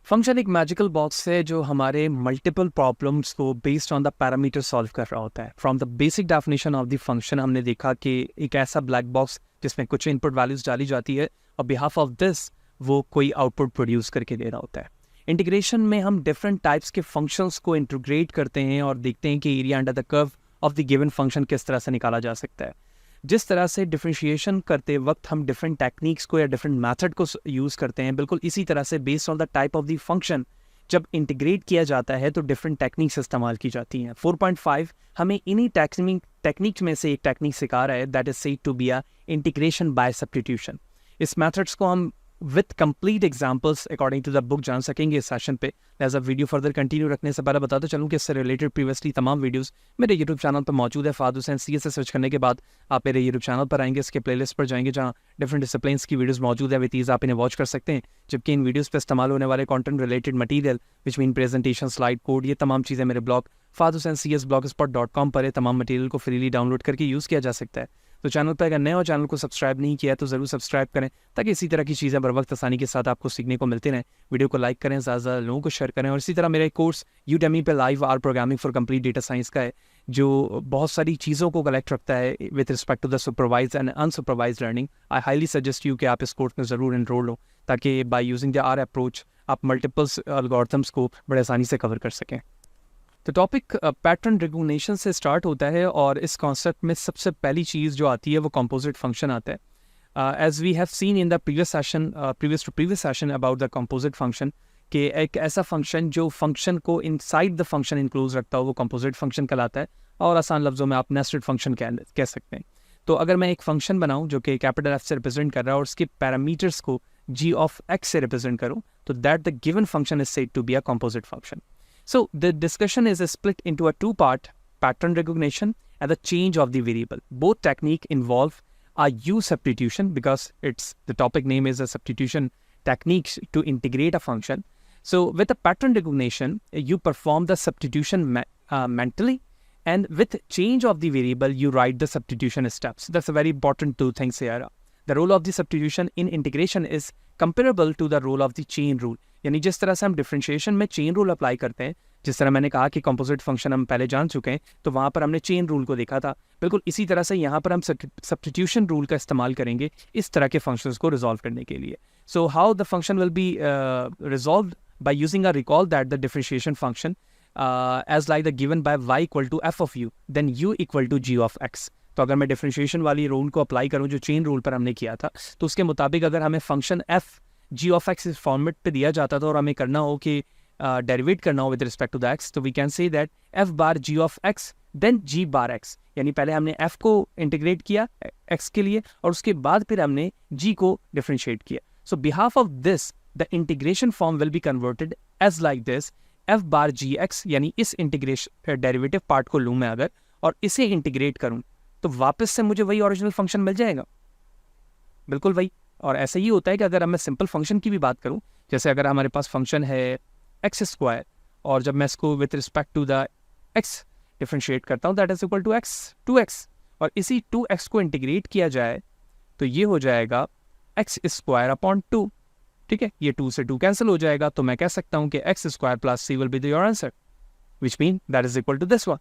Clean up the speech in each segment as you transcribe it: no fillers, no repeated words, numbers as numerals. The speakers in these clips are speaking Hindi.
फंक्शन एक मैजिकल बॉक्स है जो हमारे मल्टीपल प्रॉब्लम्स को based on the parameter solve कर रहा होता है। From the basic definition of the function हमने देखा कि एक ऐसा ब्लैक बॉक्स जिसमें कुछ इनपुट वैल्यूज डाली जाती है और बिहाफ ऑफ दिस वो कोई आउटपुट प्रोड्यूस करके दे रहा होता है। इंटीग्रेशन में हम डिफरेंट टाइप्स के फंक्शंस को इंटीग्रेट करते हैं और देखते हैं कि area under the curve of the given function किस तरह से निकाला जा सकता है। जिस तरह से डिफरेंशिएशन करते वक्त हम डिफरेंट टेक्निक्स को या डिफरेंट मेथड को यूज़ करते हैं, बिल्कुल इसी तरह से based on the type of the function जब इंटीग्रेट किया जाता है तो डिफरेंट टेक्निक्स इस्तेमाल की जाती हैं। 4.5 हमें इन्हीं टेक्निक्स में से एक टेक्निक सिखा रहा है, that is said to be a integration by substitution. इस मेथड्स को हम with complete examples according to the book जान सकेंगे इस सेशन पे। As a video further continue रखने से पहले बताते चलूँ कि इससे रिलेटेड प्रीवियसली तमाम वीडियोस मेरे यूट्यूब चैनल पर मौजूद है। फाद हुसैन CS से सर्च करने के बाद आप मेरे यूट्यूब चैनल पर आएंगे, इसके प्लेलिस्ट पर जाएंगे जहाँ डिफरेंट डिसिप्लिन्स की वीडियोस मौजूद है। विद ईज आप इन्हें वॉच कर सकते हैं, जबकि इन वीडियोस पर इस्तेमाल होने वाले content related material which mean presentation, slide, code, ये तमाम चीज़ें मेरे ब्लॉग fadhusaincs.blogspot.com पर है। तमाम मटेरियल को फ्रीली डाउनलोड करके यूज़ किया जा सकता है। तो चैनल पर अगर नए हो, चैनल को सब्सक्राइब नहीं किया तो ज़रूर सब्सक्राइब करें ताकि इसी तरह की चीज़ें बर वक्त आसानी के साथ आपको सीखने को मिलते रहें। वीडियो को लाइक करें, ज़्यादा लोगों को शेयर करें। और इसी तरह मेरा एक कोर्स यूडेमी पे live R programming for complete data science का है, जो बहुत सारी चीज़ों को कलेक्ट रखता है with respect to the supervise and unsupervise learning. I highly suggest you कि आप इस कोर्स में ज़रूर एनरोल हो ताकि by using the R approach आप मल्टीपल्स एल्गोरिथम्स को बड़े आसानी से कवर कर सकें। तो टॉपिक पैटर्न रिकॉग्निशन से स्टार्ट होता है और इस कॉन्सेप्ट में सबसे पहली चीज़ जो आती है वो कंपोजिट फंक्शन आता है। As we have seen in the previous session about the composite function कि एक ऐसा फंक्शन जो फंक्शन को इनसाइड द फंक्शन इंक्लूड रखता हो वो कंपोजिट फंक्शन कहलाता है, और आसान लफ्ज़ों में आप नेस्टेड फंक्शन कह सकते हैं। तो अगर मैं एक फंक्शन बनाऊँ जो कि कैपिटल F से रिप्रेजेंट कर रहा है और उसके पैरामीटर्स को g ऑफ x से रिप्रेजेंट करूँ तो that the given function is said to be a composite function. So the discussion is split into a two-part: pattern recognition and the change of the variable. Both technique involve a U substitution because the topic name is a substitution techniques to integrate a function. So with the pattern recognition, you perform the substitution mentally, and with change of the variable, you write the substitution steps. That's a very important two things here. The role of the substitution in integration is comparable to the role of the chain rule. यानी जिस तरह से हम डिफरेंशिएशन में चेन रूल अप्लाई करते हैं, जिस तरह मैंने कहा कि कंपोजिट फंक्शन हम पहले जान चुके हैं तो वहाँ पर हमने चेन रूल को देखा था, बिल्कुल इसी तरह से यहाँ पर हम सब्स्टिट्यूशन रूल का इस्तेमाल करेंगे इस तरह के फंक्शंस को रिजॉल्व करने के लिए। So how the function will be resolve by using a recall that the differentiation function as like the given by y equal to f of u then u equal to g of x। तो अगर मैं डिफरेंशिएशन वाली रूल को अप्लाई करूँ जो चेन रूल पर हमने किया था, तो उसके मुताबिक अगर हमें function f g of x इस फॉर्मेट पे दिया जाता था और हमें करना हो कि डेरिवेट करना हो with respect to the x, तो we can say that f bar g of x then g bar x। यानी पहले हमने f को इंटीग्रेट किया x के लिए और उसके बाद फिर हमने g को डिफरेंशिएट किया। So behalf of this the integration form will be converted as like this f bar g x। यानी इस इंटीग्रेशन डेरिवेटिव पार्ट को लूँ मैं अगर और इसे इंटीग्रेट करूँ तो वापस से मुझे वही ओरिजिनल फंक्शन मिल जाएगा, बिल्कुल वही। और ऐसा ही होता है कि अगर मैं सिंपल फंक्शन की भी बात करूं, जैसे अगर हमारे पास फंक्शन है एक्स स्क्वायर और जब मैं इसको with respect to the x differentiate करता हूं that is equal to x 2x, और इसी 2x को इंटीग्रेट किया जाए तो ये हो जाएगा एक्स स्क्वायर अपॉन 2। ठीक है, ये 2 से 2 कैंसिल हो जाएगा, तो मैं कह सकता हूं कि x square plus c will be your answer which mean that is equal to this one.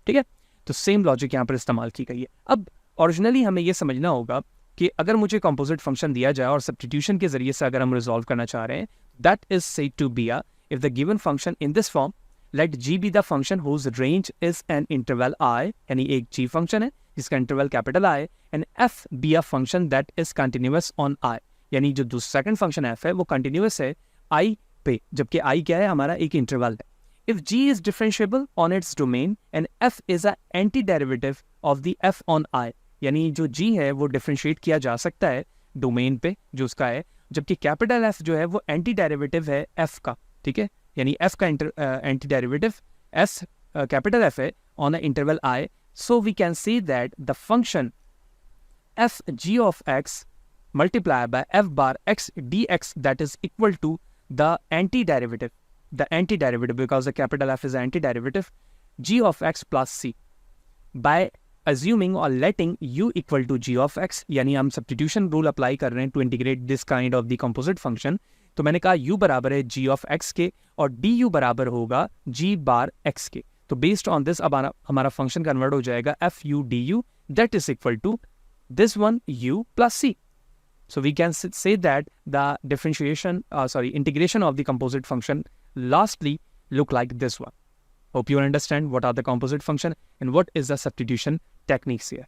ठीक है, तो सेम लॉजिक यहाँ पर इस्तेमाल की गई है। अब ओरिजिनली हमें ये समझना होगा कि अगर मुझे कंपोजिट फंक्शन दिया जाए और सब्स्टिट्यूशन के जरिए से अगर हम रिजॉल्व करना चाह रहे हैं, that is said to be a if the given function in this form let g be the function whose range is an interval i, यानी एक g फंक्शन है जिसका interval capital I, and f be a function that is continuous on i, यानी जो सेकंड फंक्शन f है वो कंटिन्यूअस है i पे, जबकि i क्या है, हमारा एक इंटरवल है। If g is differentiable on its domain and f is a antiderivative of the f on i, यानी जो g है वो डिफरेंशिएट किया जा सकता है डोमेन पे जो उसका है, जबकि कैपिटल F जो है वो एंटी डेरिवेटिव है f का। ठीक है, यानी f का anti derivative s capital F है on a interval i, so we can say that the function f g of x multiplied by f bar x dx that is equal to the antiderivative because the capital F is the antiderivative g of x plus c by assuming or letting u equal to g of x। यानी हम सब्स्टिट्यूशन रूल अप्लाई कर रहे हैं to integrate this kind of the composite function तो मैंने कहा u बराबर है g ऑफ x के और du बराबर होगा g बार x के। तो बेस्ड ऑन दिस अब हमारा फंक्शन कन्वर्ट हो जाएगा F U D U that is equal to this one u plus c। So we can say that the integration of the composite function lastly look like this one. Hope you understand what are the composite function and what is the substitution techniques here.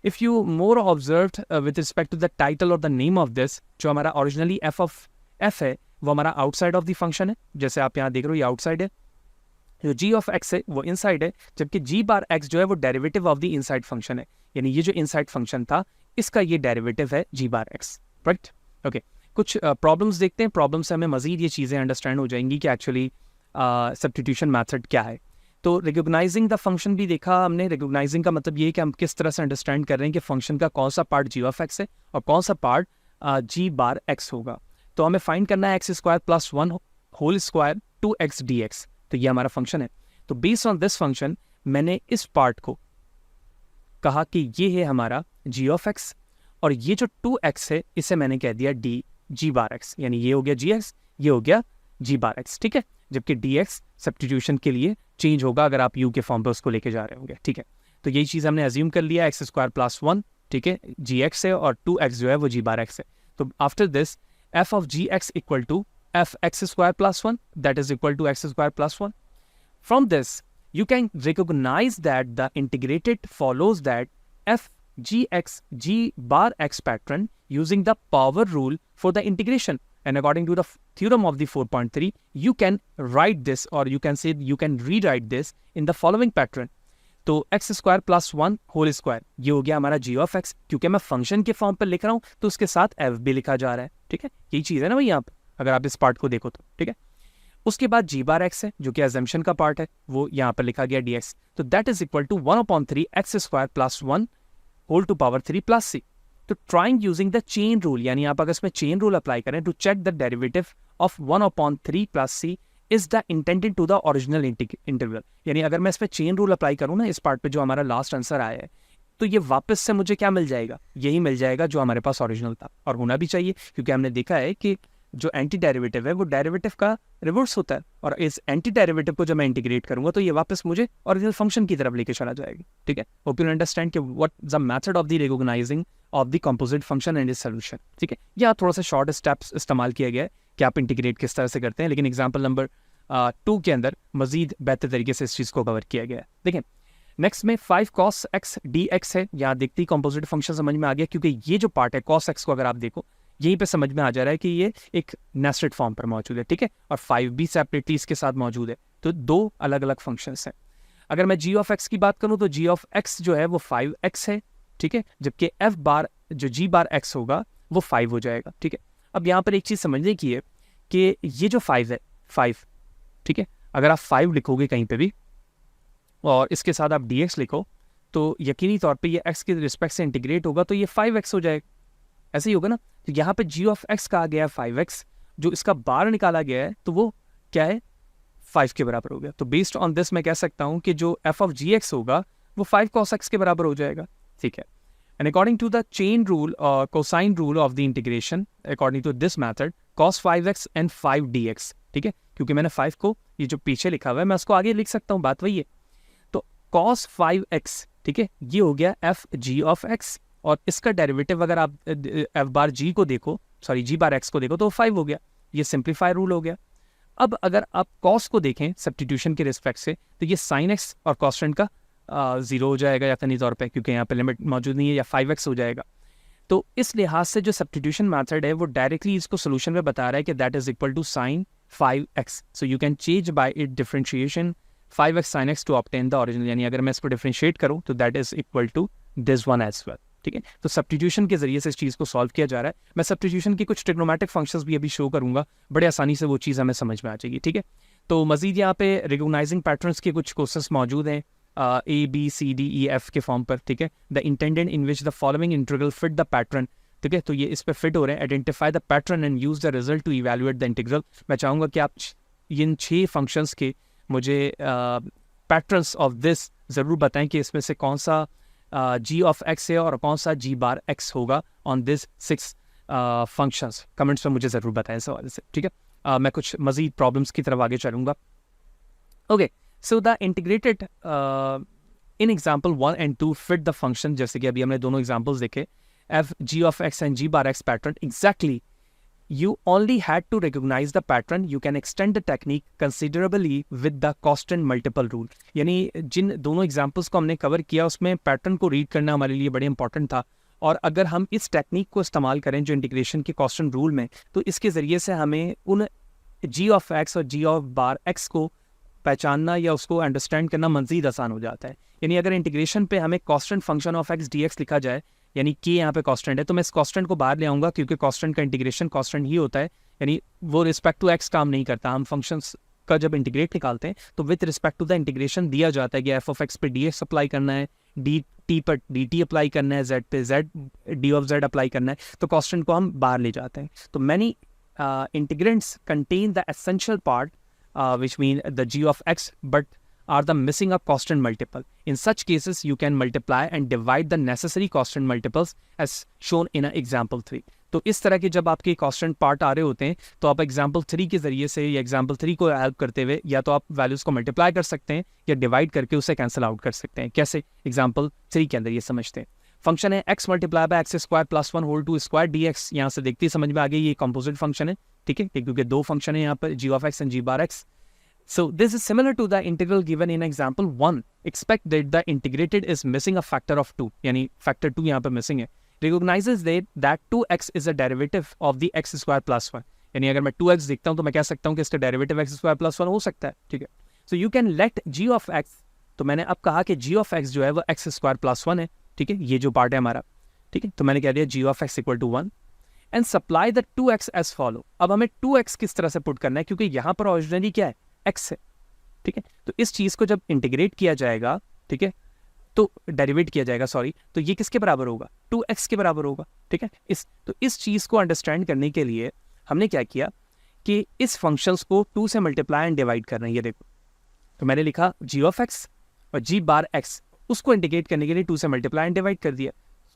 If you more observed with respect to the title or the name of this, जो हमारा originally f of f है वो हमारा outside of the function है, जैसे आप यहाँ देख रहे हो ये outside है, जो g of x है वो inside है, जबकि g बार x जो है वो derivative of the inside function है, यानी ये जो inside function था इसका ये डेरिवेटिव है g बार x, राइट? ओके, कुछ प्रॉब्लम्स देखते हैं, प्रॉब्लम से हमें मजीद ये चीज़ें अंडरस्टैंड हो जाएंगी कि एक्चुअली सब्स्टिट्यूशन मेथड क्या है। तो रिकॉग्नाइजिंग द फंक्शन भी देखा हमने। रिकॉग्नाइजिंग का मतलब ये है कि हम किस तरह से अंडरस्टैंड कर रहे हैं कि फंक्शन का कौन सा पार्ट g ऑफ x है और कौन सा पार्ट g बार x होगा। तो हमें फाइंड करना है x square plus 1 whole square 2x dx। तो ये हमारा फंक्शन है। तो बेस्ड ऑन दिस फंक्शन मैंने इस पार्ट को कहा कि ये है हमारा g ऑफ x और ये जो 2x है इसे मैंने कह दिया g बार x, यानी ये हो गया gx, ये हो गया g बार x, ठीक है? जबकि dx सब्स्टिट्यूशन के लिए चेंज होगा अगर आप u के फॉर्म पे उसको लेके जा रहे होंगे, ठीक है? तो यही चीज़ हमने अज्यूम कर लिया, x स्क्वायर प्लस 1, ठीक है, gx है और 2x जो है वो g बार x है। तो after this f of gx equal to f x square plus 1 that is equal to x square plus 1। From this you can recognize that the integrated follows that f gx g bar x pattern using the power rule for the integration, and according to the theorem of the 4.3 you can write this, or you can say you can rewrite this in the following pattern. तो x square plus 1 whole square ये हो गया हमारा g ऑफ x, क्योंकि मैं फंक्शन के फॉर्म पर लिख रहा हूँ तो उसके साथ f भी लिखा जा रहा है, ठीक है? यही चीज़ है ना भाई यहाँ पर, अगर आप इस पार्ट को देखो तो, ठीक है? उसके बाद g बार x है जो कि एजम्पशन का पार्ट है, वो यहाँ पर लिखा गया dx। तो that is equal to 1/3 x square plus 1 whole to power 3 plus c। तो trying using the chain rule, यानी आप अगर इसमें चेन रूल अप्लाई करें to check the derivative of 1/3 plus c is the intended to the original interval. यानी अगर मैं इसमें चेन रूल अप्लाई करूँ ना इस पार्ट पे जो हमारा लास्ट आंसर आया है, तो ये वापस से मुझे क्या मिल जाएगा? यही मिल जाएगा जो हमारे पास ओरिजिनल था, और होना भी चाहिए क्योंकि हमने देखा है कि जो एंटी डेरिवेटिव है वो डेरिवेटिव का रिवर्स होता है, और इस एंटी डेरिवेटिव को जब मैं इंटीग्रेट करूंगा तो ये वापस मुझे ओरिजिनल फंक्शन की तरफ लेके चला जाएगा, ठीक है? होप यू अंडरस्टैंड कि what the method of the recognising of the composite function and it's solution, ठीक है? यहाँ थोड़ा सा शॉर्ट स्टेप्स इस्तेमाल किया गया है कि आप इंटीग्रेट किस तरह से करते हैं, लेकिन एग्जाम्पल नंबर 2 के अंदर मजीद बेहतर तरीके से इस चीज़ को कवर किया गया है। देखें नेक्स्ट में 5 cos x dx है। यहाँ देखते ही कंपोजिट फंक्शन समझ में आ गया, क्योंकि ये जो पार्ट है cos x को अगर आप देखो यहीं पे समझ में आ जा रहा है कि ये एक नेस्टेड फॉर्म पर मौजूद है, ठीक है? और 5 भी सेपरेटली इसके साथ मौजूद है, तो दो अलग अलग फंक्शंस हैं। अगर मैं g ऑफ x की बात करूं तो g ऑफ x जो है वो 5x है, ठीक है? जबकि f बार जो g बार x होगा वो 5 हो जाएगा, ठीक है? अब यहाँ पर एक चीज़ समझने की है कि ये जो 5 है 5, ठीक है, अगर आप 5 लिखोगे कहीं पे भी और इसके साथ आप dx लिखो तो यकीनी तौर पे ये x के रिस्पेक्ट से इंटीग्रेट होगा तो ये 5x हो जाएगा, ऐसे ही होगा ना? तो यहाँ पे g ऑफ x कहा गया है 5x, जो इसका बार निकाला गया है तो वो क्या है? 5 के बराबर हो गया। तो बेस्ड ऑन दिस मैं कह सकता हूँ कि जो f ऑफ gx होगा वो 5 cos x के बराबर हो जाएगा, ठीक है? And according to the chain rule और cosine rule of the integration according to this method cos 5x and 5 dx, ठीक है? क्योंकि मैंने 5 को ये जो पीछे लिखा हुआ है मैं उसको आगे लिख सकता हूँ, बात वही है। तो cos 5x, ठीक है, ये हो गया f g ऑफ x, और इसका डेरिवेटिव अगर आप f बार g को देखो, सॉरी g बार x को देखो तो 5 हो गया। ये सिंप्लीफाई रूल हो गया। अब अगर आप cos को देखें सब्स्टिट्यूशन के रिस्पेक्ट से तो ये sin x और कॉन्स्टेंट का 0 हो जाएगा यकीनी तौर पे, क्योंकि यहाँ पे लिमिट मौजूद नहीं है, या 5x हो जाएगा। तो इस लिहाज से जो सब्स्टिट्यूशन मेथड है वो डायरेक्टली इसको सोल्यूशन में बता रहा है कि that is equal to sin 5x, so you can change by it differentiation 5x sin x to obtain the original. यानी अगर मैं इसको डिफरेंशिएट करूँ तो that is equal to this one as well, ठीक है? तो सब्स्टिट्यूशन के जरिए से इस चीज़ को सॉल्व किया जा रहा है। मैं सब्स्टिट्यूशन की कुछ ट्रिग्नोमेट्रिक फंक्शंस भी अभी शो करूंगा, बड़े आसानी से वो चीज़ हमें समझ में आ जाएगी, ठीक है? तो मजीद यहाँ पे रिकॉग्नाइजिंग पैटर्न्स के कुछ क्वेश्चंस मौजूद हैं A B C D E F के फॉर्म पर, ठीक है? The intended in which the following integral fit the pattern, ठीक है? तो ये इस पे फिट हो रहे हैं। Identify the pattern and use the result to evaluate the integral. मैं चाहूँगा कि आप इन 6 फंक्शंस के मुझे पैटर्न्स ऑफ दिस ज़रूर बताएं कि इसमें से कौन सा g ऑफ x है और कौन सा g बार x होगा ऑन दिस 6 फंक्शंस, कमेंट्स में मुझे ज़रूर बताएं इस हवाले से, ठीक है। मैं कुछ मज़ीद प्रॉब्लम्स की तरफ आगे चलूँगा। Okay, so the integrated in example 1 and 2 fit the function, जैसे कि अभी हमने दोनों एग्जाम्पल्स देखे, F G of X and G bar X pattern exactly. You only had to recognize the pattern. You can extend the technique considerably with the constant multiple rule. यानी जिन दोनों एग्जाम्पल्स को हमने कवर किया उसमें पैटर्न को रीड करना हमारे लिए बड़े इंपॉर्टेंट था, और अगर हम इस टेक्निक को इस्तेमाल करें जो इंटीग्रेशन के कांस्टेंट रूल में, तो इसके ज़रिए से हमें उन जी ऑफ एक्स और जी ऑफ बार एक्स को पहचानना या उसको अंडरस्टैंड करना मज़ीद आसान हो जाता है। यानी अगर इंटीग्रेशन पे हमें constant function of x D x लिखा जाए, यानी कि यहाँ पे कांस्टेंट है, तो मैं इस कांस्टेंट को बाहर ले आऊँगा, क्योंकि कांस्टेंट का इंटीग्रेशन कांस्टेंट ही होता है, यानी वो रिस्पेक्ट टू एक्स काम नहीं करता। हम फंक्शंस का जब इंटीग्रेट निकालते हैं तो with respect to the integration दिया जाता है कि एफ ऑफ एक्स पे डी एक्स अप्लाई करना है, डी टी पर डी टी अप्लाई करना है, जेड पे Z D of Z apply करना है, तो कांस्टेंट को हम बाहर ले जाते हैं। तो many integrants contain the essential part which mean the g of x but are the missing a constant multiple. In such cases you can multiply and divide the necessary constant multiples as shown in example 3. तो इस तरह के जब आपके constant part आ रहे होते हैं तो आप example 3 के ज़रिए से या example 3 को हेल्प करते हुए या तो आप वैल्यूज़ को मल्टीप्लाई कर सकते हैं या डिवाइड करके उसे कैंसिल आउट कर सकते हैं। कैसे? एग्जाम्पल 3 के अंदर ये समझते हैं। फंक्शन है x multiply by X square plus 1 whole to square D X. यहाँ से देखते ही समझ में आ गई ये कंपोजिट फंक्शन है, ठीक है, क्योंकि दो फंक्शन है यहाँ पर g of x and g bar x। So this is similar to the integral given in example 1. Expect that the integrated is missing a factor of 2, यानी factor 2 यहाँ पर missing है। Recognizes that 2x is a derivative of the x square plus 1. यानी अगर मैं 2x देखता हूँ तो मैं कह सकता हूँ कि इसका डेरिवेटिव x square plus 1 हो सकता है, ठीक है। So you can let g of x, तो मैंने अब कहा कि g of x जो है वो x square plus 1 है, ठीक है, ये जो पार्ट है हमारा, ठीक है। तो मैंने कह दिया g of x equal to 1 and supply the 2x as follow। अब हमें 2x किस तरह से पुट करना है, क्योंकि यहाँ पर ओरिजिनली क्या है, x है, ठीक है। तो इस चीज को जब इंटीग्रेट किया जाएगा, ठीक है, तो डेरिवेट किया जाएगा, सॉरी, तो ये किसके बराबर होगा, 2x के बराबर होगा, ठीक है। इस चीज को अंडरस्टैंड करने के लिए हमने क्या किया कि इस फंक्शंस को 2 से मल्टीप्लाई एंड डिवाइड करना है। ये देखो, तो मैंने लिखा g ऑफ x और g बार x, उसको इंटीग्रेट करने के लिए 2 से मल्टीप्लाई एंड डिवाइड कर दिया,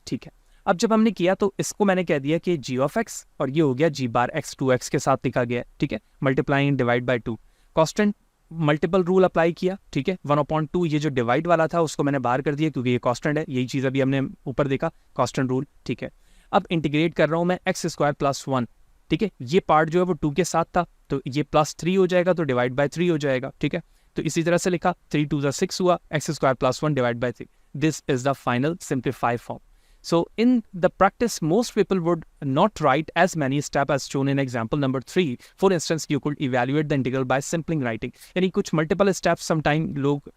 ठीक है। अब जब हमने किया तो इसको मैंने कह दिया कि g ऑफ x और ये हो गया g बार x 2x के साथ लिखा गया, ठीक है, multiply and divide by 2। Constant multiple rule apply किया, ठीक है, 1/2 ये जो डिवाइड वाला था उसको मैंने बाहर कर दिया क्योंकि ये कांस्टेंट है, यही चीज़ अभी हमने ऊपर देखा, कांस्टेंट रूल, ठीक है। अब इंटीग्रेट कर रहा हूँ मैं x स्क्वायर प्लस 1, ठीक है, ये पार्ट जो है वो 2 के साथ था तो ये प्लस 3 हो जाएगा, तो डिवाइड बाय 3 हो जाएगा, ठीक है। तो इसी तरह से लिखा 3 2 6 हुआ, x square plus 1 divide by 3। This is the final simplified form. So in the practice, most people would not write as many steps as shown in example number 3. For instance, you could evaluate the integral by simply writing. यानी कुछ multiple steps sometime लोग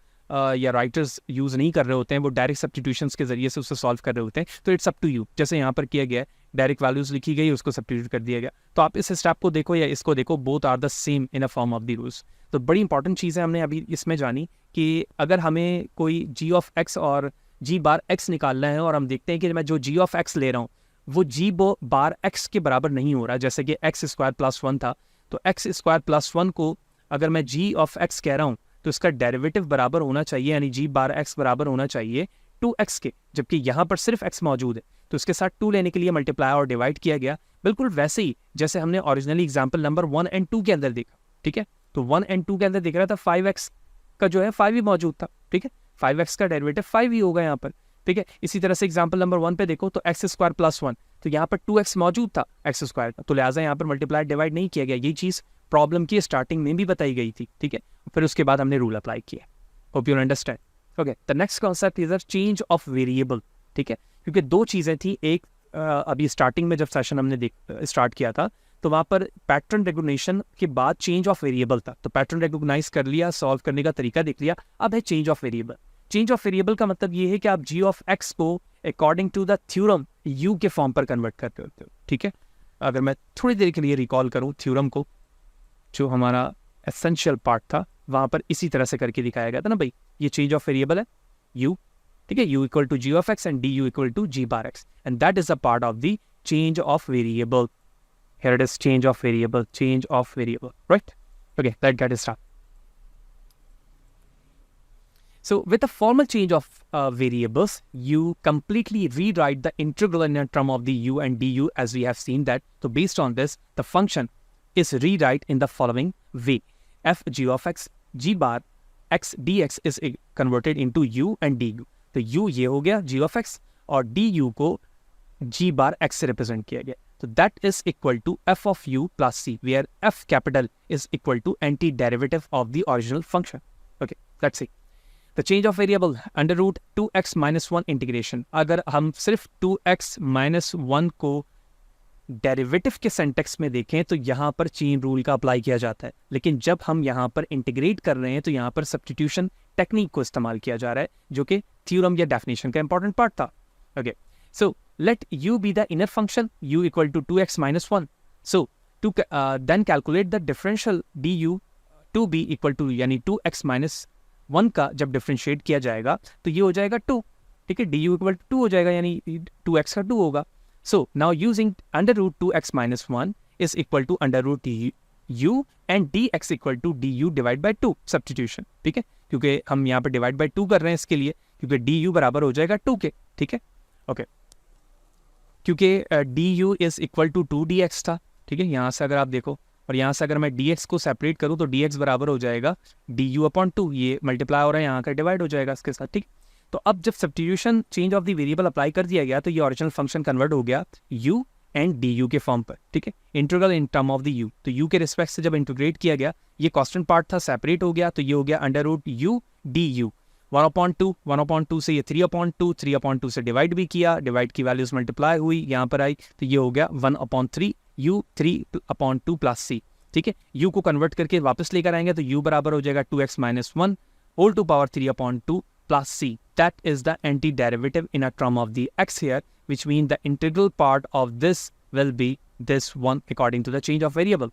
या राइटर्स यूज़ नहीं कर रहे होते हैं, वो डायरेक्ट सब्स्टिट्यूशंस के जरिए से उसे सॉल्व कर रहे होते हैं। तो इट्स अप टू यू, जैसे यहाँ पर किया गया है, डायरेक्ट वैल्यूज लिखी गई, उसको सब्स्टिट्यूट कर दिया गया। तो आप इस स्टेप को देखो या इसको देखो, both are the same in a form of the rules. तो बड़ी इंपॉर्टेंट चीज़ है हमने अभी इसमें जानी कि अगर हमें कोई g ऑफ x और g बार x निकालना है और हम देखते हैं कि मैं जो g ऑफ x ले रहा हूँ वो g बार x के बराबर नहीं हो रहा, जैसे कि x स्क्वायर प्लस 1 था, तो x स्क्वायर प्लस 1 को अगर मैं g ऑफ x कह रहा हूँ तो इसका डेरिवेटिव बराबर होना चाहिए, यानी g बार x बराबर होना चाहिए 2x के, जबकि यहाँ पर सिर्फ x मौजूद है, तो इसके साथ 2 लेने के लिए मल्टीप्लाई और डिवाइड किया गया, बिल्कुल वैसे ही जैसे हमने ओरिजिनली एग्जाम्पल नंबर 1 और 2 के अंदर देखा, ठीक है। तो 1 और 2 के अंदर दिख रहा था 5x का जो है 5 ही मौजूद था, ठीक है, 5x का डेरिवेटिव 5 ही होगा यहाँ पर, ठीक है। इसी तरह से एग्जाम्पल नंबर 1 पे देखो तो x स्क्वायर प्लस 1, तो यहाँ पर 2x मौजूद था x स्क्वायर का, तो लिहाजा यहाँ पर मल्टीप्लाई डिवाइड नहीं किया गया। ये चीज़ प्रॉब्लम की स्टार्टिंग में भी बताई गई थी, ठीक है, फिर उसके बाद हमने रूल अप्लाई किया। Hope you understand. Okay, the next concept is change of variable, ठीक है, क्योंकि दो चीज़ें थी, एक अभी स्टार्टिंग में जब सेशन हमने स्टार्ट किया था तो वहाँ पर पैटर्न रिकॉग्निशन के बाद चेंज ऑफ वेरिएबल था, तो पैटर्न रिकॉग्नाइज कर लिया, सॉल्व करने का तरीका देख लिया, अब है change of variable. Change of variable का मतलब ये है कि आप g ऑफ x को according to the theorem u के फॉर्म पर कन्वर्ट करते होते हो, ठीक है। अगर मैं थोड़ी देर के लिए रिकॉल करूँ थ्योरम को, जो हमारा एसेंशियल पार्ट था वहाँ पर इसी तरह से करके दिखाया गया था ना भाई, ये चेंज ऑफ वेरिएबल है u, ठीक है, u equal to g of x and du equal to g bar x, and that is a part of the change of variable. Here it is, change of variable, right? Okay, let's get started. So with a formal change of variables, you completely rewrite the integral in a term of the u and du, as we have seen that. So based on this, the function is rewrite in the following way: f g of x g bar x dx is converted into u and du. तो u ये हो गया g of x और du को g bar x से रिप्रेजेंट किया गया. So that is equal to f of u plus c, where f capital is equal to antiderivative of the original function. Okay, let's see. The change of variable under root 2x minus 1 integration. अगर हम सिर्फ 2x minus 1 को डेरिवेटिव के सेंटेक्स में देखें तो यहाँ पर चेन रूल का अप्लाई किया जाता है, लेकिन जब हम यहाँ पर इंटीग्रेट कर रहे हैं तो यहाँ पर सब्स्टिट्यूशन टेक्निक को इस्तेमाल किया जा रहा है, जो कि थ्योरम या डेफिनेशन का इंपॉर्टेंट पार्ट था. Okay, so let u be the inner function, u equal to 2x minus 1. So to then calculate the differential du to be equal to, यानी 2x minus 1 का जब डिफरेंशिएट किया जाएगा तो ये हो जाएगा 2. ठीक है, du इक्वल टू 2 हो जाएगा, यानी 2x का 2 होगा. So now using under root 2x minus 1 is equal to under root u and dx equal to du divide by 2 substitution. ठीक है, क्योंकि हम यहाँ पर डिवाइड बाई 2 कर रहे हैं इसके लिए, क्योंकि du बराबर हो जाएगा 2 के. ठीक है, ओके, क्योंकि du is equal to 2dx था. ठीक है, यहाँ से अगर आप देखो और यहाँ से अगर मैं dx को सेपरेट करूँ तो dx बराबर हो जाएगा du अपॉन 2. ये मल्टीप्लाई हो रहा है, यहाँ का डिवाइड हो जाएगा इसके साथ. ठीक, तो अब जब substitution change of the variable apply कर दिया गया तो ये ओरिजिनल फंक्शन कन्वर्ट हो गया u एंड du के फॉर्म पर. ठीक है, integral in term of the u. तो u के रिस्पेक्ट से जब इंटीग्रेट किया गया, ये कांस्टेंट पार्ट था, सेपरेट हो गया, तो ये हो गया अंडर रूट u du. 1/2 से ये 3/2, 3/2 से डिवाइड भी किया, डिवाइड की वैल्यूज मल्टीप्लाई हुई, यहाँ पर आई, तो ये हो गया 1/3 u 3/2 प्लस c. ठीक है, u को कन्वर्ट करके वापस लेकर आएंगे तो u बराबर हो जाएगा 2x minus 1 whole to power 3/2 plus c. That is the antiderivative in a term of the x here, which means the integral part of this will be this one according to the change of variable.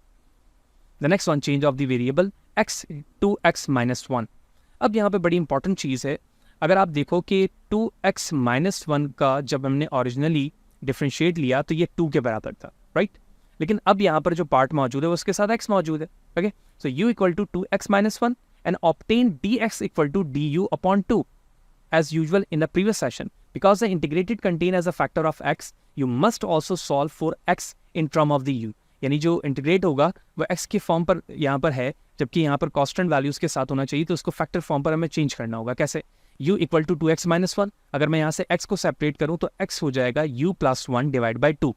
The next one, change of the variable x 2x minus 1. अब यहाँ पे बड़ी इंपॉर्टेंट चीज़ है, अगर आप देखो कि 2x minus 1 का जब हमने ओरिजिनली डिफ्रेंशिएट लिया तो ये 2 के बराबर था, राइट? लेकिन अब यहाँ पर जो पार्ट मौजूद है उसके साथ x मौजूद है. Okay, so u equal to 2x minus 1 and obtain dx equal to du upon 2 as usual in the previous session. Because the integrated contain as a factor of x, you must also solve for x in term of the u. यानी जो इंटीग्रेट होगा वो x के फॉर्म पर यहाँ पर है, जबकि यहाँ पर कांस्टेंट वैल्यूज के साथ होना चाहिए, तो उसको फैक्टर फॉर्म पर हमें चेंज करना होगा. कैसे? u equal to 2x minus 1. अगर मैं यहाँ से x को सेपरेट करूँ तो x हो जाएगा u plus 1 divide by 2.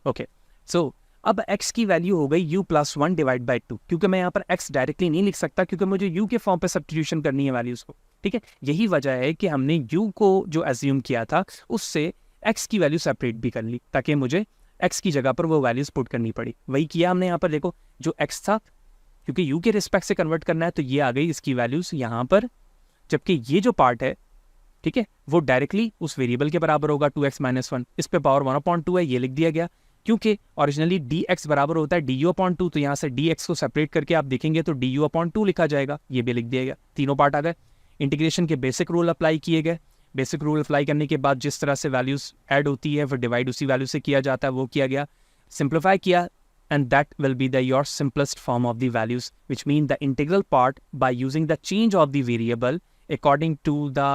Okay, so अब x की वैल्यू हो गई u प्लस 1 डिवाइड बाई 2, क्योंकि मैं यहाँ पर x डायरेक्टली नहीं लिख सकता, क्योंकि मुझे u के फॉर्म पर सब्स्टिट्यूशन करनी है वैल्यूज को. ठीक है, यही वजह है कि हमने u को जो एज्यूम किया था उससे x की वैल्यू सेपरेट भी कर ली, ताकि मुझे x की जगह पर वो वैल्यूज पुट करनी पड़ी. वही किया हमने यहाँ पर. देखो, जो x था, क्योंकि u के रिस्पेक्ट से कन्वर्ट करना है, तो ये आ गई इसकी वैल्यूज यहाँ पर, जबकि ये जो पार्ट है, ठीक है, वो डायरेक्टली उस वेरिएबल के बराबर होगा 2x minus 1. इस पे पावर 1/2 है, ये लिख दिया गया, क्योंकि ओरिजिनली dx बराबर होता है du/2. तो यहाँ से dx को सेपरेट करके आप देखेंगे तो du/2 लिखा जाएगा, ये भी लिख दिया गया. तीनों पार्ट आ गए. इंटीग्रेशन के बेसिक रूल अप्लाई किए गए. बेसिक रूल अप्लाई करने के बाद जिस तरह से वैल्यूज ऐड होती है फिर डिवाइड उसी वैल्यू से किया जाता है, वो किया गया. सिंप्लीफाई किया, and that will be the your simplest form of the values, which mean the integral part by using the change of the variable according to the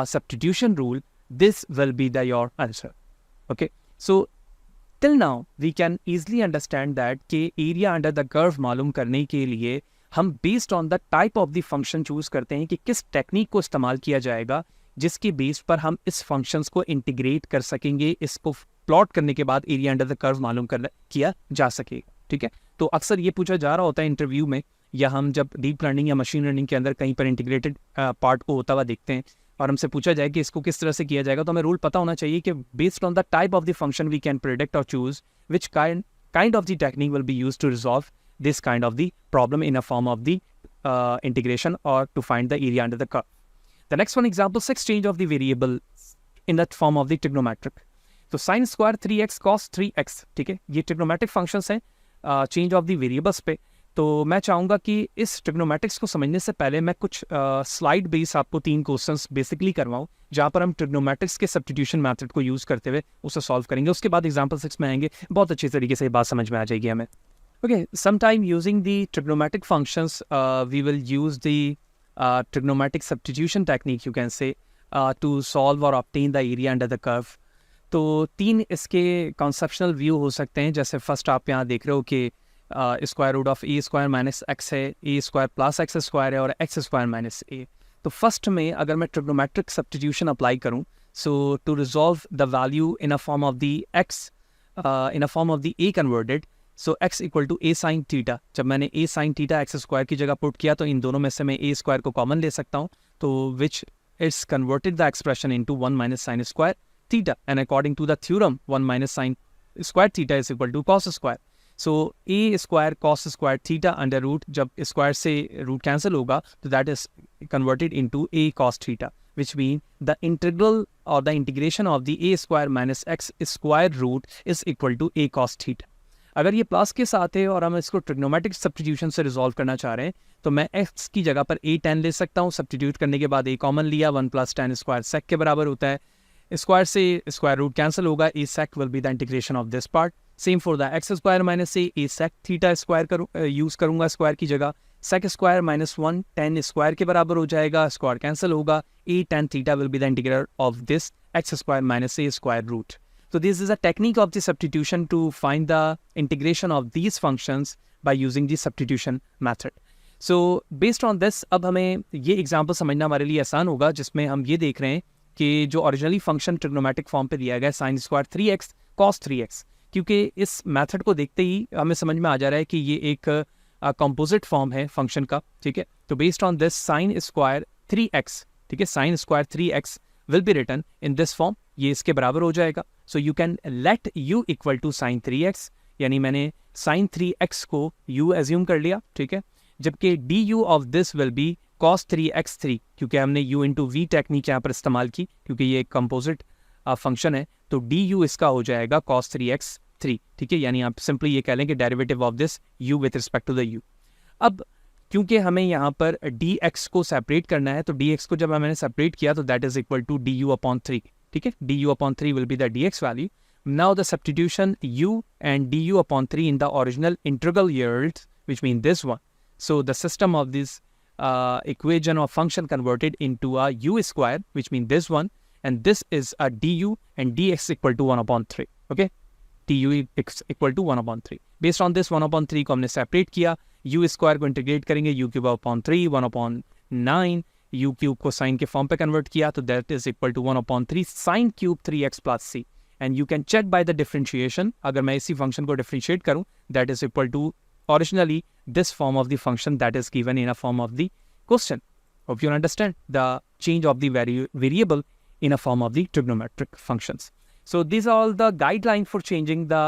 substitution rule. This will be the your answer. Okay, so till now we can easily understand that कि area under the curve मालूम करने के लिए हम based on the type of the function choose करते हैं कि किस टेक्निक को इस्तेमाल किया जाएगा, जिसके बेस पर हम इस फंक्शंस को इंटीग्रेट कर सकेंगे, इसको प्लॉट करने के बाद एरिया अंडर द कर्व मालूम किया जा सकेगा. ठीक है, तो अक्सर ये पूछा जा रहा होता है इंटरव्यू में, या हम जब डीप लर्निंग या मशीन लर्निंग के अंदर कहीं पर इंटीग्रेटेड पार्ट को होता हुआ देखते हैं और हमसे पूछा जाए कि इसको किस तरह से किया जाएगा, तो हमें रूल पता होना चाहिए कि based on the type of the function we can predict और choose which kind of the technique will be use to resolve this kind of the problem in a form of the integration or to find the area under the curve. The next one, example 6, change of the variable in that form of the trigonometric. तो sin square 3x cos 3x, ठीक है, ये trigonometric functions हैं change of the variables पे. तो मैं चाहूँगा कि इस trigonometrics को समझने से पहले मैं कुछ स्लाइड बेस आपको 3 क्वेश्चंस बेसिकली करवाऊँ, जहाँ पर हम trigonometrics के substitution मेथड को यूज़ करते हुए उसे सॉल्व करेंगे. उसके बाद एग्जाम्पल 6 में आएंगे, बहुत अच्छे तरीके से ये बात समझ में आ जाएगी हमें. Okay, sometime using the trigonometric functions, we will use the trigonometric substitution technique you can say to solve or obtain the area under the curve. तो तीन इसके कॉन्सेप्शनल व्यू हो सकते हैं. जैसे फर्स्ट आप यहाँ देख रहे हो कि square root of a square minus x है, a square plus x square है और एक्स स्क्वायर माइनस ए. तो फर्स्ट में अगर मैं ट्रिग्नोमेट्रिक सब्स्टिट्यूशन अप्लाई करूँ, so to resolve the value in a form of the x in a form of the A converted, so x equal to A sine theta. जब मैंने A sine theta x square की जगह पुट किया तो इन दोनों में से मैं ए स्क्वायर को कॉमन ले सकता हूँ, तो which it's converted the expression into 1 minus sine square theta. And according to the theorem 1 minus sine square theta is equal to cos square. So A square cos square theta under root, जब स्क्वायर से रूट कैंसिल होगा तो that is converted into A cos theta, which mean the integral or the integration of the a square minus x square root is equal to a cos theta. अगर ये प्लस के साथ है और हम इसको ट्रिग्नोमेट्रिक सब्स्टिट्यूशन से रिजॉल्व करना चाह रहे हैं तो मैं x की जगह पर a tan ले सकता हूँ. सब्स्टिट्यूट करने के बाद a कॉमन लिया, 1 प्लस tan स्क्वायर sec के बराबर होता है. स्क्वायर से स्क्वायर रूट कैंसिल होगा, a sec will be the integration of this part. Same for the x square minus a sec theta square use करूँगा स्क्वायर की जगह. sec square minus 1 tan square के बराबर हो जाएगा, स्क्वायर कैंसिल होगा, a tan theta will be the integral of this x square minus a square root. So this is a technique of the substitution to find the integration of these functions by using the substitution method. So based on this, अब हमें ये एग्जाम्पल समझना हमारे लिए आसान होगा, जिसमें हम ये देख रहे हैं कि जो ओरिजिनली फंक्शन ट्रिग्नोमेट्रिक फॉर्म पे दिया गया है sine square 3x cos 3x, क्योंकि इस मेथड को देखते ही हमें समझ में आ जा रहा है कि ये एक कंपोजिट फॉर्म है फंक्शन का. ठीक है, तो based on this sine square 3x, ठीक है, sine square 3x will be written in this form, ये इसके बराबर हो जाएगा. So you can let u equal to sine 3x, यानी मैंने साइन 3x को u एज्यूम कर लिया. ठीक है, जबकि du of this will B cos 3x3, क्योंकि हमने u इंटू वी टेक्निक यहाँ पर इस्तेमाल की क्योंकि ये एक कंपोजिट फंक्शन है. तो du इसका हो जाएगा cos 3x3. ठीक है, यानी आप सिंपली ये कह लें कि derivative of this u with respect to the u. अब क्योंकि हमें यहाँ पर dx को सेपरेट करना है, तो dx को जब मैंने सेपरेट किया तो that is equal to du upon 3. ठीक है, du upon 3 will be the dx value. Now the substitution u and du upon 3 in the original integral yields, which mean this one. So the system of this equation or function converted into a u square, which mean this one, and this is a du and dx equal to 1 upon 3. Okay, du is equal to 1 upon 3. Based on this 1 upon 3 को हमने सेपरेट किया, u स्क्वायर को इंटीग्रेट करेंगे, u cube upon 3 1 upon 9, u cube को साइन के फॉर्म पे कन्वर्ट किया तो that is equal to 1 upon 3 sine cube 3x plus c. And you can check by the differentiation, अगर मैं इसी फंक्शन को डिफरेंशिएट करूं that is equal to originally this form of the function that is given in a form of the question. Hope you understand the change of the variable in a form of the trigonometric functions. So these are all the guidelines for changing the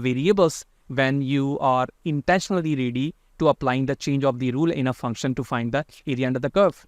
variables when you are intentionally ready to applying the change of the rule in a function to find the area under the curve.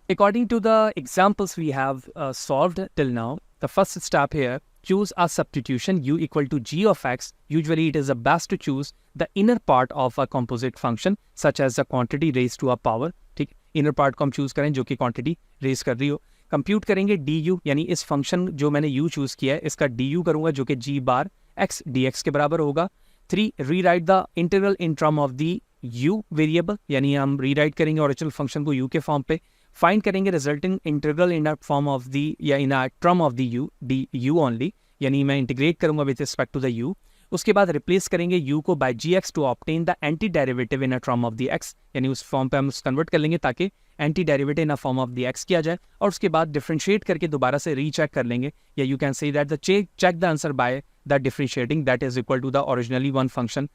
According to the examples we have solved till now, the first step here, choose a substitution u equal to g of x. Usually it is the best to choose the inner part of a composite function such as the quantity raised to a power. ठीक, inner part को हम choose करें जो कि quantity raise कर रही हो. कंप्यूट करेंगे du, यानी इस फंक्शन जो मैंने u चूज किया है इसका du करूंगा जो कि g बार x dx के बराबर होगा. 3. Rewrite the integral in term of the u variable, यानी हम रीराइट करेंगे ओरिजिनल फंक्शन को u के फॉर्म पे. फाइंड करेंगे resulting integral in a form of the या in a term of the u only, यानी मैं इंटीग्रेट करूंगा with respect to the u. उसके बाद रिप्लेस करेंगे u को by gx to obtain the anti derivative in a term of the x, यानी उस फॉर्म पे हम कन्वर्ट कर लेंगे ताकि anti derivative in a form of the x किया जाए. और उसके बाद डिफरेंशिएट करके दोबारा से रीचेक कर लेंगे, या you can say that the check the answer by the differentiating that is equal to the originally one function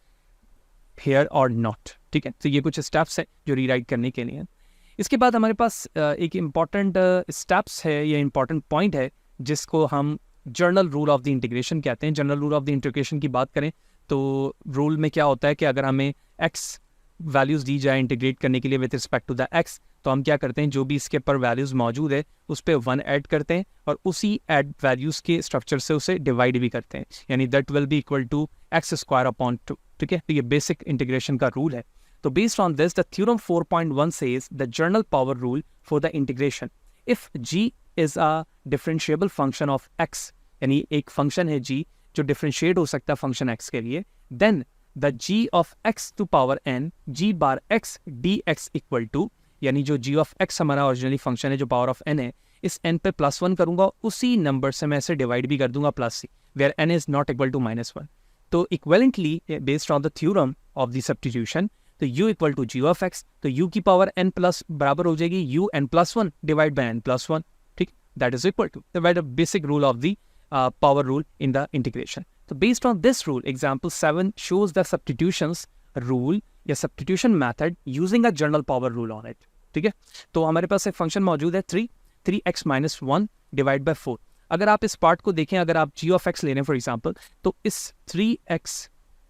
here or not. ठीक है, तो ये कुछ स्टेप्स है जो रीराइट करने के लिए. इसके बाद हमारे पास एक इम्पॉर्टेंट स्टेप्स है या इम्पॉर्टेंट पॉइंट है जिसको हम journal rule of the integration कहते हैं. General rule of the integration की बात करें तो रूल में क्या होता है कि अगर हमें x वैल्यूज़ दी जाए इंटीग्रेट करने के लिए with respect to the x, तो हम क्या करते हैं, जो भी इसके पर वैल्यूज़ मौजूद है उस पर 1 ऐड करते हैं और उसी ऐड वैल्यूज़ के स्ट्रक्चर से उसे डिवाइड भी करते हैं, यानी that will be equal to x square upon 2. ठीक है, तो ये बेसिक इंटीग्रेशन का रूल है. So based on this, the theorem 4.1 says the general power rule for the integration. If g is a differentiable function of x, यानी एक फंक्शन है g जो डिफरेंशिएट हो सकता है फंक्शन x के लिए, then the g of x to power n g bar x dx equal to यानी जो जी ऑफ एक्स हमारा ओरिजिनली फंक्शन है जो पावर ऑफ एन है, इस एन पे +1 करूंगा, उसी नंबर से मैं इसे डिवाइड भी कर दूंगा plus c, where n is not equal to -1. तो equivalently based on the theorem of the substitution, तो u equal to g of x, तो u की पावर n प्लस बराबर हो जाएगी u n+1 divide by n+1. ठीक, that is equal to the basic rule of the power rule in the integration. So based on this rule, example 7 shows the substitutions rule या substitution method using a general power rule on it. ठीक है, तो हमारे पास एक फंक्शन मौजूद है 3x minus 1 डिवाइड बाय 4. अगर आप इस पार्ट को देखें, अगर आप g of x ले रहे हैं फॉर एग्जाम्पल, तो इस 3x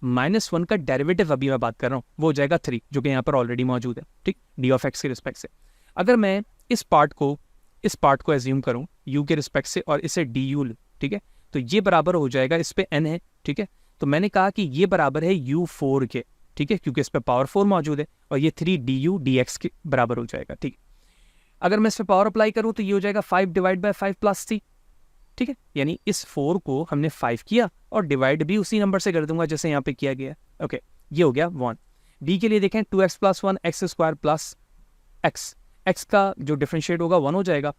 minus 1 का डेरिवेटिव अभी मैं बात कर रहा हूँ वो हो जाएगा 3, जो कि यहाँ पर ऑलरेडी मौजूद है. ठीक, d of x के रिस्पेक्ट से. अगर मैं इस पार्ट को एज्यूम करूँ u के रिस्पेक्ट से और इसे du लूँ, ठीक है, तो ये बराबर हो जाएगा, इस पे n है. ठीक है, तो मैंने कहा कि ये बराबर है u4 के. ठीक है, क्योंकि इस पे पावर 4 मौजूद है और ये 3 du dx के बराबर हो जाएगा. ठीक, अगर मैं इस पे पावर अप्लाई करूं तो ये हो जाएगा 5 डिवाइड बाय 5 प्लस c. ठीक है, यानी इस 4 को हमने 5 किया और डिवाइड भी उसी नंबर से कर दूंगा जैसे यहाँ पे किया गया. ओके, ये हो गया 1. d के लिए देखें 2x plus 1 x square plus x का जो डिफरेंशिएट होगा 1 हो जाएगा,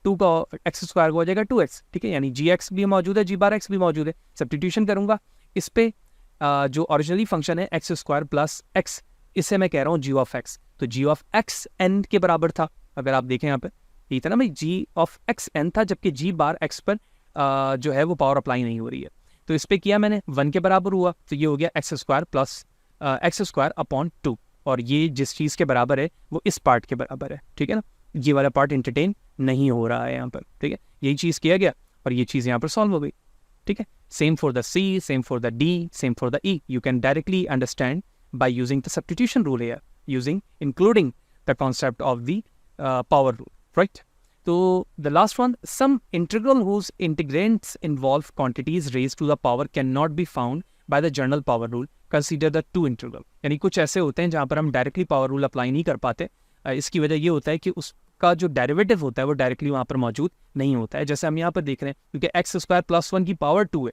2 का एक्स स्क्वायर हो जाएगा 2x. ठीक है, यानी gx भी मौजूद है, g बार x भी मौजूद है. सब्स्टिट्यूशन करूंगा इस पे, जो ओरिजिनली फंक्शन है एक्स स्क्वायर प्लस x, इसे मैं कह रहा हूँ g ऑफ x. तो g ऑफ x n के बराबर था. अगर आप देखें यहाँ पे ये था ना भाई, g ऑफ x n था, जबकि g बार x पर जो है वो पावर अप्लाई नहीं हो रही है. तो इस पे किया मैंने 1 के बराबर हुआ, तो ये हो गया x square plus x square upon 2. और ये जिस चीज़ के बराबर है वो इस पार्ट के बराबर है. ठीक है ना, ये वाला पार्ट इंटरटेन नहीं हो रहा है यहाँ पर. ठीक है, यही चीज़ किया गया और ये चीज़ यहाँ पर सॉल्व हो गई. ठीक है, same for the c, same for the d, same for the e. You can directly understand by using the substitution rule here, using including the concept of the power rule, right? So the last one, some integral whose integrants involve quantities raised to the power cannot be found by the general power rule. Consider the two integral. यानी कुछ ऐसे होते हैं जहाँ पर हम डायरेक्टली पावर रूल अप्लाई नहीं कर पाते. इसकी वजह ये होता है कि उसका जो डेरिवेटिव होता है वो डायरेक्टली वहाँ पर मौजूद नहीं होता है. जैसे हम यहाँ पर देख रहे हैं, क्योंकि एक्स स्क्वायर प्लस 1 की पावर 2 है,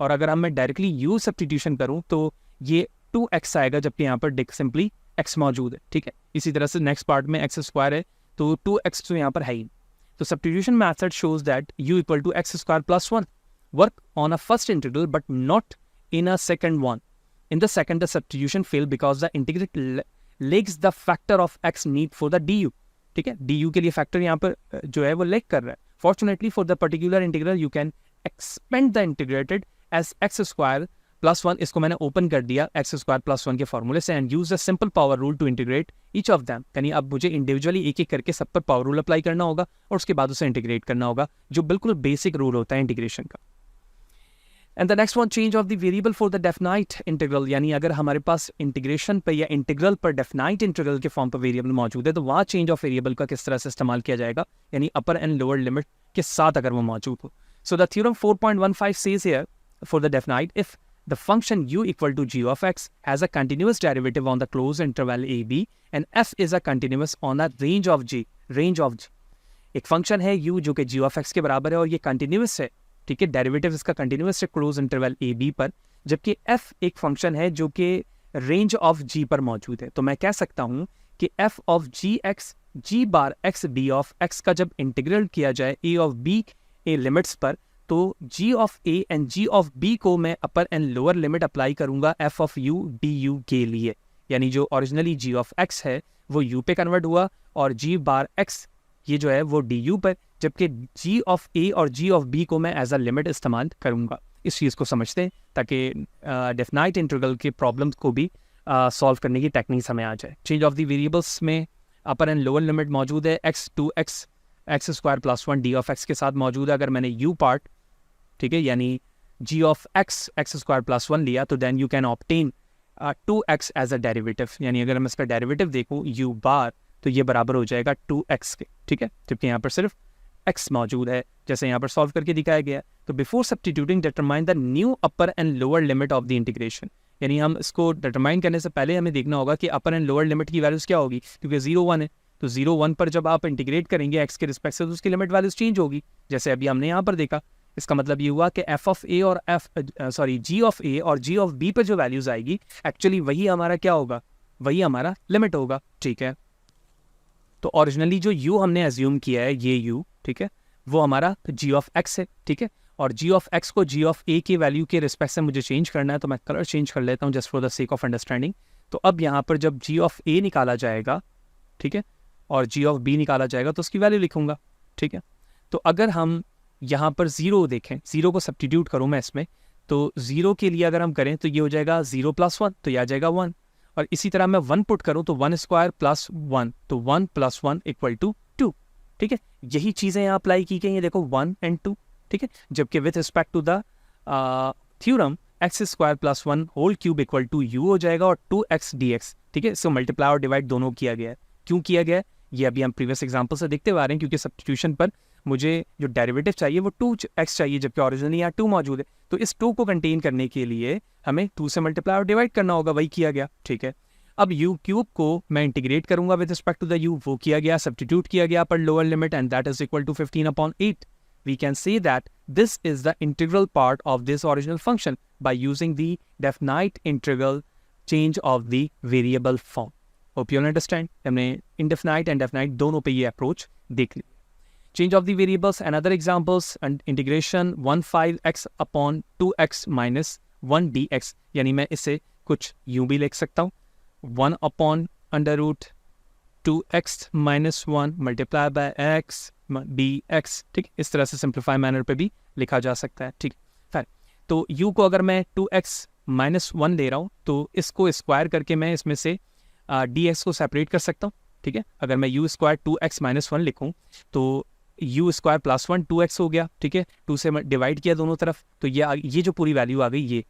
और अगर हम मैं डायरेक्टली यू सब्स्टिट्यूशन करूँ तो ये 2x आएगा, जबकि यहाँ पर सिंपली x मौजूद है. ठीक है, इसी तरह से नेक्स्ट पार्ट में एक्स स्क्वायर है तो 2x तो यहाँ पर है ही. तो substitution method shows that u equal to x square plus 1 work on a first integral but not in a second one. In the second the substitution fail because the integrate lacks the factor of x need for the du. ठीक है, du के लिए फैक्टर यहाँ पर जो है वो लेग कर रहा है. Fortunately for the particular integral you can expand the integrated as x square plus 1. इसको मैंने ओपन कर दिया एक्स स्क्वायर प्लस 1 के फॉर्मूले से, and use the simple power rule to integrate each of them. यानी अब मुझे इंडिविजुअली एक एक करके सब पर पावर रूल अप्लाई करना होगा और उसके बाद उसे इंटीग्रेट करना होगा, जो बिल्कुल बेसिक रूल होता है इंटीग्रेशन का. And the next one, change of the variable for the definite integral. यानी अगर हमारे पास इंटीग्रेशन पर या इंटीग्रल पर डेफिनाइट इंटीग्रल के फॉर्म पर वेरिएबल मौजूद है, तो वहाँ चेंज ऑफ वेरिएबल का किस तरह से इस्तेमाल किया जाएगा, यानी अपर एंड लोअर लिमिट के साथ अगर वो मौजूद हो. So the theorem 4.15 says here for the definite, if the function u equal to g of x has a continuous derivative on the closed interval a b and f is a continuous on a range of g. एक फंक्शन है u जो कि g of x के बराबर है और ये कंटिन्यूस है. ठीक है, डेरिवेटिव इसका कंटिन्यूस है क्लोज इंटरवल a b पर, जबकि f एक फंक्शन है जो कि रेंज ऑफ g पर मौजूद है. तो मैं कह सकता हूँ कि f of g x g bar x d of x का जब इंटीग्रल किया जाए a of b a limits पर, तो g of a and g of b को मैं अपर एंड लोअर लिमिट अप्लाई करूंगा f ऑफ u du के लिए. यानी जो ओरिजिनली g ऑफ x है वो u पे कन्वर्ट हुआ और g बार x ये जो है वो du पर, जबकि g ऑफ a और g ऑफ b को मैं एज अ लिमिट इस्तेमाल करूंगा. इस चीज़ को समझते हैं ताकि डेफिनाइट इंटीग्रल के प्रॉब्लम्स को भी सॉल्व करने की टेक्निक्स हमें आ जाए. चेंज ऑफ द वेरिएबल्स में अपर एंड लोअर लिमिट मौजूद है, x 2x x square plus 1 d of x के साथ मौजूद है. अगर मैंने u पार्ट, ठीक है, यानी g of x x square plus 1 लिया, तो then you can obtain 2x as a derivative. यानी अगर मैं इसका डेरिवेटिव देखूँ u बार, तो ये बराबर हो जाएगा 2x के. ठीक है, जबकि यहाँ पर सिर्फ x मौजूद है जैसे यहाँ पर सॉल्व करके दिखाया गया. तो before substituting determine the new upper and lower limit of the integration. यानी हम इसको डिटरमाइन करने से पहले हमें देखना होगा कि अपर एंड लोअर लिमिट की वैल्यूज क्या होगी, क्योंकि 0 1 है. तो 0 1 पर जब आप इंटीग्रेट करेंगे x के रिस्पेक्ट से, तो उसकी लिमिट वैल्यूज चेंज होगी, जैसे अभी हमने यहाँ पर देखा. इसका मतलब ये हुआ कि f ऑफ a और g ऑफ a और g ऑफ b पर जो वैल्यूज आएगी एक्चुअली वही हमारा क्या होगा, वही हमारा लिमिट होगा. ठीक है, तो ओरिजिनली जो u हमने एज्यूम किया है, ये u, ठीक है, वो हमारा g ऑफ x है, ठीक है, और g ऑफ x को g ऑफ a की वैल्यू के रिस्पेक्ट से मुझे चेंज करना है, तो मैं कलर चेंज कर लेता हूँ just for the sake of understanding. तो अब यहाँ पर जब g ऑफ a निकाला जाएगा, ठीक है, और g ऑफ b निकाला जाएगा तो उसकी वैल्यू लिखूंगा, ठीक है। तो अगर हम यहाँ पर 0 देखें, 0 को सब्स्टिट्यूट करूँ मैं इसमें, तो 0 के लिए अगर हम करें तो ये हो जाएगा 0 + 1, तो यह आ जाएगा 1, और इसी तरह मैं 1 पुट करूँ तो 1² + 1, तो 1 + 1 = 2, ठीक है। यही चीज़ें यहाँ अप्लाई की गई हैं, देखो 1 और 2, ठीक है, जबकि with respect to the theorem x² + 1 whole cube = u हो जाएगा, और 2x dx, ठीक है। इसको मल्टीप्लाई और डिवाइड दोनों किया गया है। क्यों किया गया है ये अभी हम प्रीवियस एग्जाम्पल से देखते हुए आ रहे हैं, क्योंकि सब्स्टिट्यूशन पर मुझे जो डेरिवेटिव चाहिए वो 2x चाहिए, जबकि ओरिजिनली यहाँ 2 मौजूद है। तो इस 2 को कंटेन करने के लिए हमें 2 से मल्टीप्लाई और डिवाइड करना होगा, वही किया गया, ठीक है। अब u क्यूब को मैं इंटीग्रेट करूंगा with respect to the u, वो किया गया, सब्स्टिट्यूट किया गया पर lower limit, and that is equal to 15/8। We can say that this is the integral part of this original function by using the definite integral change of the variable form. Hope you understand. हमने indefinite and definite दोनों पे ये approach देख ली। Change of the variables and other examples and integration 15x upon 2x minus 1 dx, यानी मैं इसे कुछ यूं भी लिख सकता हूँ, 1 upon √ 2x minus 1 multiplied by x dx, ठीक, इस तरह से सिंप्लीफाई मैनर पे भी लिखा जा सकता है, ठीक। फिर तो u को अगर मैं 2x - 1 ले रहा हूँ तो इसको स्क्वायर करके मैं इसमें से dx को सेपरेट कर सकता हूँ, ठीक है। अगर मैं u² 2x - 1 लिखूँ तो u² + 1 2x हो गया, ठीक है, 2 से डिवाइड किया दोनों तरफ, तो ये जो पूरी वैल्यू आ गई, ये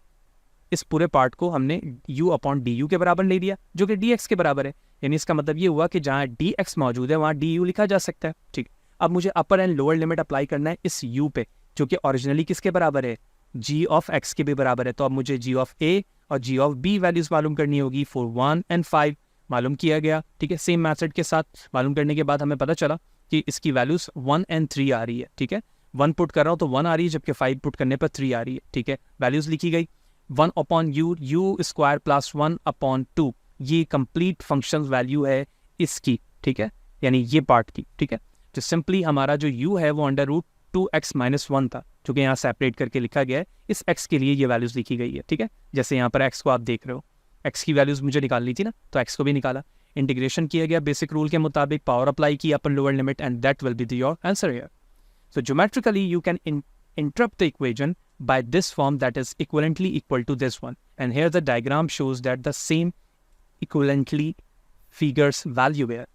इस पूरे पार्ट को हमने u/du के बराबर ले लिया, जो कि dx के बराबर है। यानी इसका मतलब ये हुआ कि जहाँ dx मौजूद है वहाँ du लिखा जा सकता है, ठीक। अब मुझे अपर एंड लोअर लिमिट अप्लाई करना है इस u पे, जो कि ओरिजिनली किसके बराबर है, g ऑफ x के भी बराबर है। तो अब मुझे g ऑफ a और g ऑफ b वैल्यूज मालूम करनी होगी। फॉर 1 और 5 मालूम किया गया, ठीक है। सेम मैथड के साथ मालूम करने के बाद हमें पता चला कि इसकी वैल्यूज 1 और 3 आ रही है, ठीक है। 1 पुट कर रहा हूँ तो 1 आ रही है, जबकि 5 पुट करने पर 3 आ रही है, ठीक है। वैल्यूज लिखी गई, 1/u, u² + 1/2, ये कंप्लीट फंक्शन वैल्यू है इसकी, ठीक है, यानी ये पार्ट की, ठीक है। तो सिंपली हमारा जो u है वो √ 2x - 1 था, जो कि यहाँ सेपरेट करके लिखा गया है। इस x के लिए ये वैल्यूज लिखी गई है, ठीक है। जैसे यहाँ पर x को आप देख रहे हो, x की वैल्यूज मुझे निकालनी थी ना, तो x को भी निकाला, इंटीग्रेशन किया गया बेसिक रूल के मुताबिक, पावर अप्लाई की upper lower limit, and that will be your answer here. So geometrically you can interrupt the equation by this form, that is equivalently equal to this one, and here the diagram shows that the same equivalently figures value here।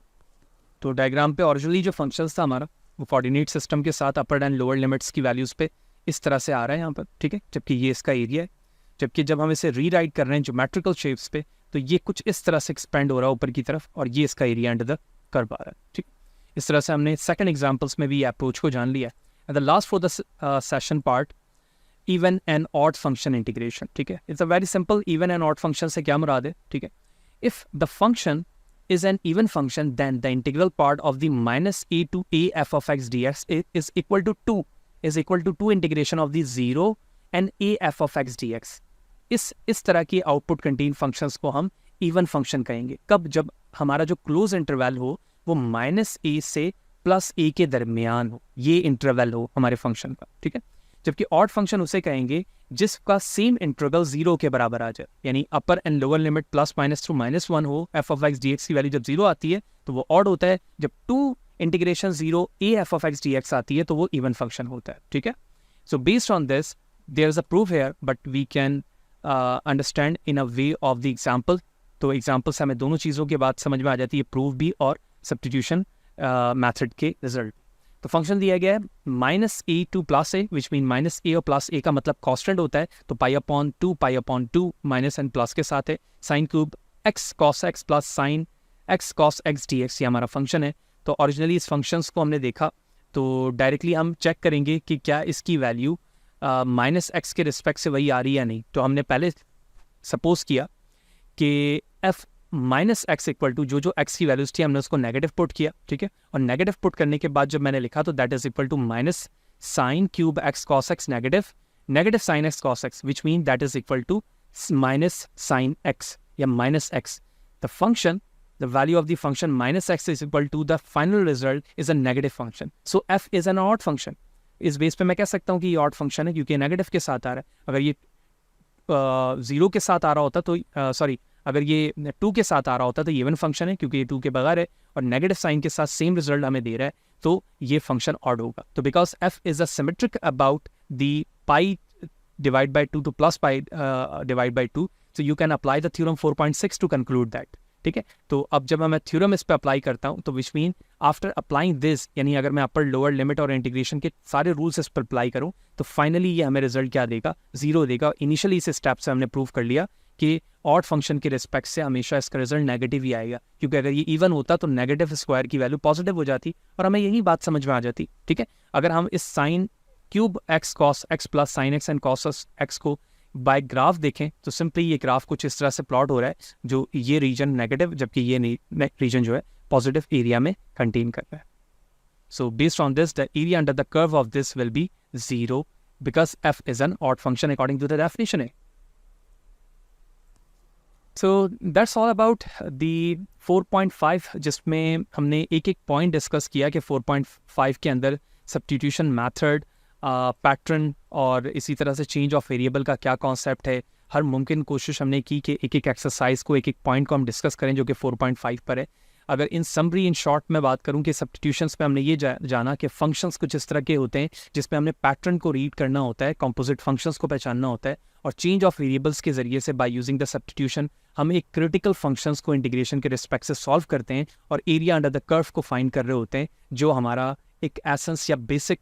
तो डायग्राम पे ओरिजिनली जो फंक्शंस था हमारा वो कोऑर्डिनेट सिस्टम के साथ अपर एंड लोअर लिमिट्स की वैल्यूज पे इस तरह से आ रहा है यहाँ पर, ठीक है, जबकि ये इसका एरिया है। जबकि जब हम इसे रीराइट कर रहे हैं ज्योमेट्रिकल शेप्स पे तो ये कुछ इस तरह से एक्सपेंड हो रहा है ऊपर की तरफ, और ये इसका एरिया अंडर द कर्व आ रहा है, ठीक। इस तरह से हमने सेकंड एग्जांपल्स में भी अप्रोच को जान लिया है। And the last for the session part, even and odd function integration, ठीक है। It's a very simple even and odd function से क्या मुराद है, ठीक है। If the function is an even function, then the integral part of the -a to a f of x dx is equal to 2 integration of the 0 and a f of x dx। इस तरह की आउटपुट कंटेन फंक्शंस को हम इवन फंक्शन कहेंगे। कब? जब हमारा जो क्लोज इंटरवल हो वो -a से +a के दरमियान हो, ये इंटरवल हो हमारे फंक्शन का, ठीक है। जबकि ऑड फंक्शन उसे कहेंगे जिसका सेम इंटरवल 0 के बराबर आ जाए, यानी अपर एंड लोअर लिमिट +/-1 हो, f of x dx की वैल्यू जब 0 आती है तो वो ऑड होता है, जब 2 a f of x dx आती है तो वो इवन फंक्शन होता है, ठीक है। So based on this there is a proof here, but we can understand in a way of the example. तो एग्जाम्पल से हमें दोनों चीज़ों की बात समझ में आ जाती है, प्रूफ भी और सब्स्टिट्यूशन मेथड के रिजल्ट। तो फंक्शन दिया गया है -a to +a, which mean -a और +a का मतलब कांस्टेंट होता है, तो π/2 माइनस एंड प्लस के साथ है, sign cube x cos x plus sign x cos x dx, ये हमारा फंक्शन है। तो ओरिजिनली इस फंक्शंस को हमने देखा तो डायरेक्टली हम चेक करेंगे कि क्या इसकी वैल्यू -x के रिस्पेक्ट से वही आ रही है या नहीं। तो हमने पहले सपोज किया कि f -x इक्वल टू जो x की वैल्यूज थी हमने उसको नेगेटिव पुट किया, ठीक है। और नेगेटिव पुट करने के बाद जब मैंने लिखा तो that is equal to minus sine cube x cos x negative sine x cos x, which mean that is equal to minus sine x या -x। The function the value of the function minus x is equal to the final result is a negative function. So f is an odd function. इस बेस पे मैं कह सकता हूँ कि ये odd function है क्योंकि नेगेटिव के साथ आ रहा है. अगर ये 0 के साथ आ रहा होता तो अगर ये 2 के साथ आ रहा होता तो ये इवन फंक्शन है क्योंकि ये 2 के बगैर है और नेगेटिव साइन के साथ सेम रिजल्ट हमें दे रहा है तो ये फंक्शन ऑड होगा. तो because f is a symmetric about the pi divide by 2 to plus pi divide by 2, so you can apply the theorem 4.6 to conclude that. ठीक है, तो अब जब मैं थ्योरम इस पे अप्लाई करता हूँ तो which mean after applying this, यानी अगर मैं अपर लोअर लिमिट और इंटीग्रेशन के सारे रूल्स इस पर अप्लाई करूँ तो फाइनली ये हमें रिजल्ट क्या देगा, 0 देगा. इनिशियली इस स्टेप से हमने प्रूव कर लिया कि ऑड फंक्शन के रिस्पेक्ट से हमेशा इसका रिजल्ट नेगेटिव ही आएगा क्योंकि अगर ये इवन होता तो नेगेटिव स्क्वायर की वैल्यू पॉजिटिव हो जाती और हमें यही बात समझ में आ जाती. ठीक है, अगर हम इस sine cube x cos x plus sine x and cos x को बाय ग्राफ देखें तो सिंपली ये ग्राफ कुछ इस तरह से प्लॉट हो रहा है जो ये रीजन नेगेटिव जबकि ये रीजन जो है पॉजिटिव एरिया में कंटेन कर रहा है. So based on this the area under the curve of this will be 0 because f is an odd function according to the definition है. So that's all about the 4.5 जिसमें हमने एक एक पॉइंट डिस्कस किया कि 4.5 के अंदर सब्स्टिट्यूशन मेथड, पैटर्न और इसी तरह से चेंज ऑफ वेरिएबल का क्या कॉन्सेप्ट है. हर मुमकिन कोशिश हमने की कि एक एक एक्सरसाइज को एक एक पॉइंट को हम डिस्कस करें जो कि 4.5 पर है. अगर इन समरी इन शॉर्ट में बात करूं कि सब्स्टिट्यूशंस पे हमने ये जाना कि फंक्शंस कुछ इस तरह के होते हैं जिसमें हमने पैटर्न को रीड करना होता है, कंपोजिट फंक्शंस को पहचानना होता है और चेंज ऑफ वेरिएबल्स के जरिए से बाय यूजिंग द सब्स्टिट्यूशन हम एक क्रिटिकल फंक्शंस को इंटीग्रेशन के रिस्पेक्ट से सॉल्व करते हैं और एरिया अंडर द कर्व को फाइंड कर रहे होते हैं जो हमारा एक एसेंस या बेसिक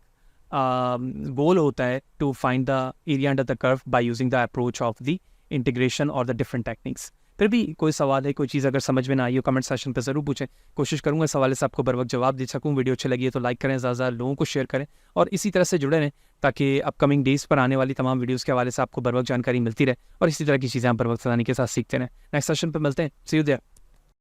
गोल होता है to find the area under the curve by using the approach of the integration और द डिफरेंट टेक्निक्स. फिर भी कोई सवाल है, कोई चीज़ अगर समझ में ना आई हो कमेंट सेक्शन पे ज़रूर पूछें. कोशिश करूँगा इस हवाले से आपको बर वक्त जवाब दे सकूँ. वीडियो अच्छी लगी है तो लाइक करें, ज़्यादा लोगों को शेयर करें और इसी तरह से जुड़े रहें ताकि अपकमिंग डेज़ पर आने वाली तमाम वीडियोज़ के हवाले से आपको बर वक्त जानकारी मिलती रहे और इसी तरह की चीज़ें आप बर वक्त आसानी के साथ सीखते रहें. नेक्स्ट सेशन पर मिलते हैं. सी यू देयर.